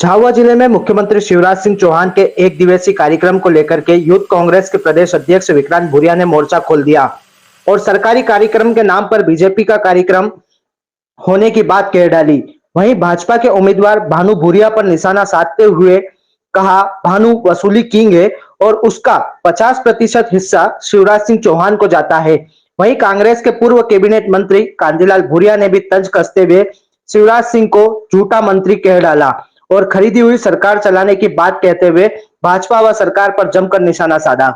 झाबुआ जिले में मुख्यमंत्री शिवराज सिंह चौहान के एक दिवसीय कार्यक्रम को लेकर के यूथ कांग्रेस के प्रदेश अध्यक्ष विक्रांत भूरिया ने मोर्चा खोल दिया और सरकारी कार्यक्रम के नाम पर बीजेपी का कार्यक्रम होने की बात कह डाली। वहीं भाजपा के उम्मीदवार भानु भूरिया पर निशाना साधते हुए कहा, भानु वसूली किंग है और उसका 50% हिस्सा शिवराज सिंह चौहान को जाता है। वहीं कांग्रेस के पूर्व कैबिनेट मंत्री कांजीलाल भूरिया ने भी तंज कसते हुए शिवराज सिंह को झूठा मंत्री कह डाला और खरीदी हुई सरकार चलाने की बात कहते हुए भाजपा व सरकार पर जमकर निशाना साधा।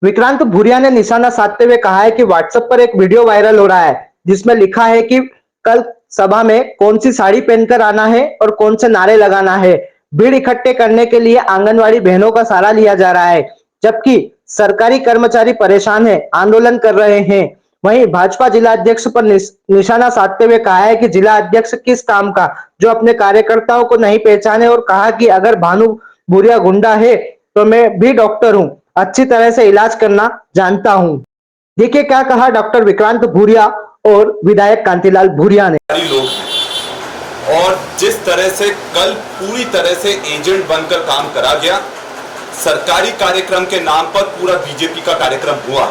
विक्रांत भूरिया ने निशाना साधते हुए कहा है कि व्हाट्सएप पर एक वीडियो वायरल हो रहा है जिसमें लिखा है कि कल सभा में कौन सी साड़ी पहनकर आना है और कौन से नारे लगाना है। भीड़ इकट्ठे करने के लिए आंगनवाड़ी बहनों का सहारा लिया जा रहा है, जबकि सरकारी कर्मचारी परेशान है, आंदोलन कर रहे हैं। वहीं भाजपा जिला अध्यक्ष पर निशाना साधते हुए कहा है कि जिला अध्यक्ष किस काम का, जो अपने कार्यकर्ताओं को नहीं पहचाने, और कहा कि अगर भानु भूरिया गुंडा है तो मैं भी डॉक्टर हूं, अच्छी तरह से इलाज करना जानता हूं। देखिए क्या कहा डॉक्टर विक्रांत भूरिया और विधायक कांतीलाल भूरिया ने। लोग हैं और जिस तरह से कल पूरी तरह से एजेंट बनकर काम करा गया, सरकारी कार्यक्रम के नाम पर पूरा बीजेपी का कार्यक्रम हुआ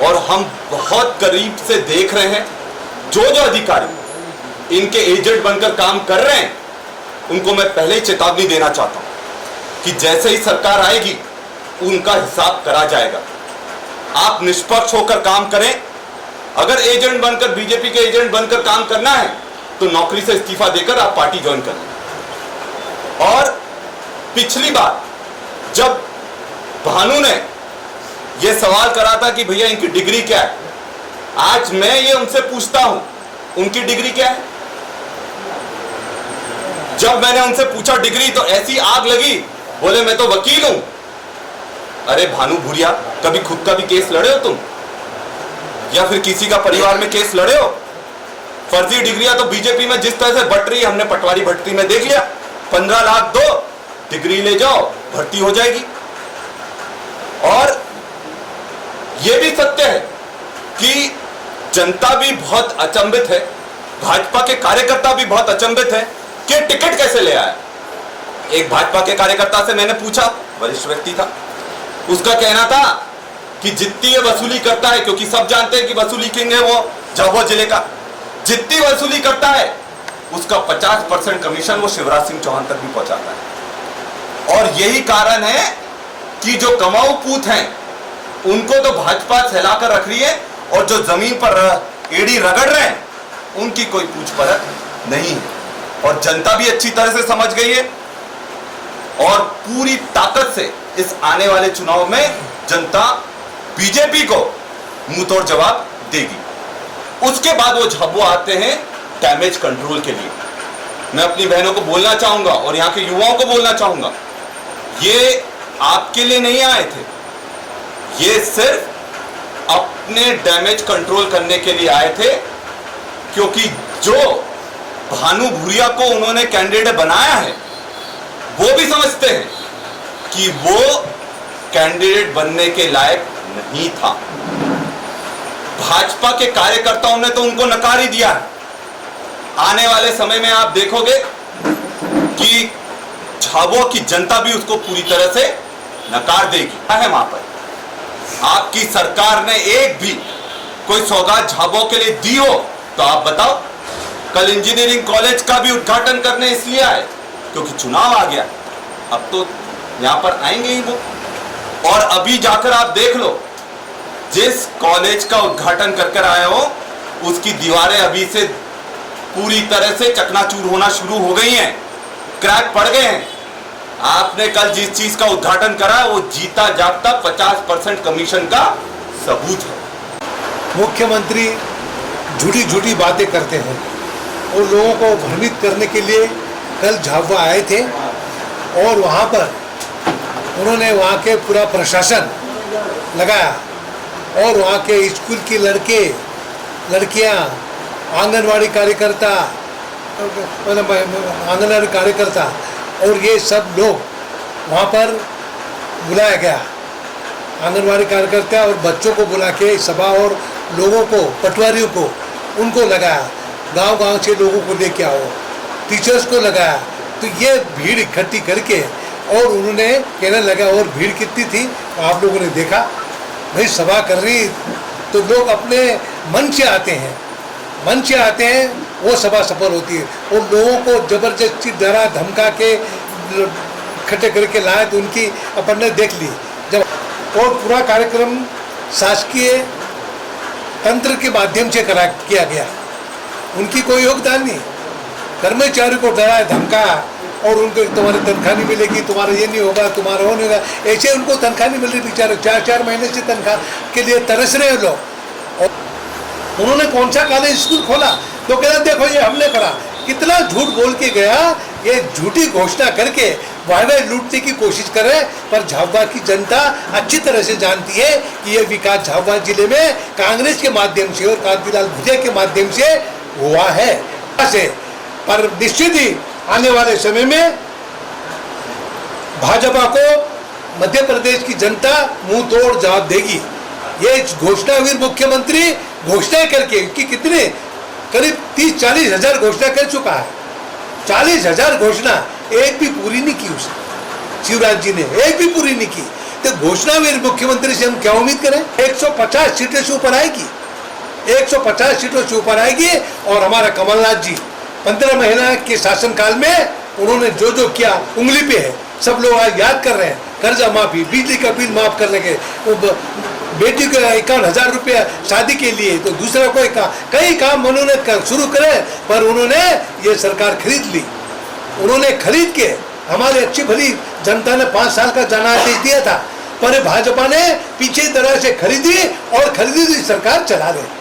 और हम बहुत करीब से देख रहे हैं जो अधिकारी इनके एजेंट बनकर काम कर रहे हैं उनको मैं पहले ही चेतावनी देना चाहता हूं कि जैसे ही सरकार आएगी उनका हिसाब करा जाएगा। आप निष्पक्ष होकर काम करें। अगर एजेंट बनकर, बीजेपी के एजेंट बनकर काम करना है तो नौकरी से इस्तीफा देकर आप पार्टी ज्वाइन कर लें। और पिछली बार जब भानु ने यह सवाल करा था कि भैया इनकी डिग्री क्या है, आज मैं ये उनसे पूछता हूं उनकी डिग्री क्या है। जब मैंने उनसे पूछा डिग्री तो ऐसी आग लगी, बोले मैं तो वकील हूं। अरे भानु भूरिया, कभी खुद का भी केस लड़े हो तुम, या फिर किसी का परिवार में केस लड़े हो? फर्जी डिग्रियां तो बीजेपी में जिस तरह से बट रही है, हमने पटवारी भर्ती में देख लिया। 15 लाख दो, डिग्री ले जाओ, भर्ती हो जाएगी। और यह भी सत्य है कि जनता भी बहुत अचंभित है, भाजपा के कार्यकर्ता भी बहुत अचंभित है कि टिकट कैसे ले आया। एक भाजपा के कार्यकर्ता से मैंने पूछा, वरिष्ठ व्यक्ति था, उसका कहना था कि जितनी ये वसूली करता है, क्योंकि सब जानते हैं कि वसूली किंग है वो झाबुआ जिले का, जितनी वसूली करता है उसका 50% कमीशन वो शिवराज सिंह चौहान तक भी पहुंचाता है। और यही कारण है कि जो कमाऊ पूत हैं उनको तो भाजपा सहलाकर रख रही है और जो जमीन पर एड़ी रगड़ रहे हैं उनकी कोई पूछ परख नहीं है। और जनता भी अच्छी तरह से समझ गई है और पूरी ताकत से इस आने वाले चुनाव में जनता बीजेपी को मुंह तोड़ जवाब देगी। उसके बाद वो झाबुआ आते हैं डैमेज कंट्रोल के लिए। मैं अपनी बहनों को बोलना चाहूंगा और यहाँ के युवाओं को बोलना चाहूंगा, ये आपके लिए नहीं आए थे, ये सिर्फ अपने डैमेज कंट्रोल करने के लिए आए थे, क्योंकि जो भानु भूरिया को उन्होंने कैंडिडेट बनाया है वो भी समझते हैं कि वो कैंडिडेट बनने के लायक नहीं था। भाजपा के कार्यकर्ताओं ने तो उनको नकार ही दिया है। आने वाले समय में आप देखोगे कि झाबुआ की जनता भी उसको पूरी तरह से नकार देगी। है वहां पर आपकी सरकार ने एक भी कोई सौगात झाबुआ के लिए दी हो तो आप बताओ। कल इंजीनियरिंग कॉलेज का भी उद्घाटन करने इसलिए आए क्योंकि चुनाव आ गया, अब तो यहां पर आएंगे ही वो। और अभी जाकर आप देख लो, जिस कॉलेज का उद्घाटन कर आए हो उसकी दीवारें अभी से पूरी तरह से चकनाचूर होना शुरू हो गई हैं, क्रैक पड़ गए हैं। आपने कल जिस चीज का उद्घाटन करा वो जीता जागता 50% कमीशन का सबूत है। मुख्यमंत्री झूठी झूठी बातें करते हैं और लोगों को भ्रमित करने के लिए कल झाबुआ आए थे और वहाँ पर उन्होंने वहाँ के पूरा प्रशासन लगाया और वहाँ के स्कूल के लड़के लड़कियाँ, आंगनवाड़ी कार्यकर्ता और ये सब लोग वहाँ पर बुलाया गया। आंगनवाड़ी कार्यकर्ता और बच्चों को बुला के सभा और लोगों को, पटवारियों को, उनको लगाया। गांव-गांव से लोगों को लेके आओ, टीचर्स को लगाया तो ये भीड़ इकट्ठी करके और उन्होंने कहने लगा, और भीड़ कितनी थी आप लोगों ने देखा, भाई सभा कर रही तो लोग अपने मन से आते हैं, मन से आते हैं, वो सभा सफल होती है। और लोगों को जबरदस्ती डरा धमका के इकट्ठे करके लाए तो उनकी अपन ने देख ली जब। और पूरा कार्यक्रम शासकीय तंत्र के माध्यम से किया गया, उनकी कोई योगदान नहीं। कर्मचारी को डराया धमका और उनको तुम्हारी तनख्वाह नहीं मिलेगी, तुम्हारा ये नहीं होगा, तुम्हारा वो नहीं होगा, ऐसे उनको तनख्वाह नहीं मिल रही। बेचारे 4-4 महीने से तनख्वाह के लिए तरस रहे हैं लोग। और उन्होंने कौन सा कॉलेज स्कूल खोला तो कहना देखो ये हमने करा। कितना झूठ बोल के गया, ये झूठी घोषणा करके वायदा लूटने की कोशिश करे। पर झाबुआ की जनता अच्छी तरह से जानती है कि ये विकास झाबुआ जिले में कांग्रेस के माध्यम से और कांतिलाल भूरिया के माध्यम से हुआ है। पर निश्चित ही आने वाले समय में भाजपा को मध्य प्रदेश की जनता मुंह तोड़ जवाब देगी। ये घोषणावीर मुख्यमंत्री घोषणाएं करके कि कितने करीब 30-40 हजार घोषणा कर चुका है। 40 हजार घोषणा एक भी पूरी नहीं की उसने, शिवराज जी ने एक भी पूरी नहीं की। तो घोषणावीर मुख्यमंत्री से हम क्या उम्मीद करें? 150 सीटें से ऊपर आएगी, 150 सीटों से ऊपर आएगी। और हमारा कमलनाथ जी 15 महीना के शासनकाल में उन्होंने जो जो किया उंगली पे है, सब लोग आज याद कर रहे हैं। कर्जा माफी, बिजली का बिल माफ करने के, बेटी को 51,000 रुपया शादी के लिए, तो दूसरा कोई कई काम उन्होंने शुरू करे। पर उन्होंने ये सरकार खरीद ली, उन्होंने खरीद के हमारी अच्छी भली जनता ने 5 साल का जनादेश दिया था, पर भाजपा ने पीछे तरह से खरीदी और खरीदी सरकार चला रहे।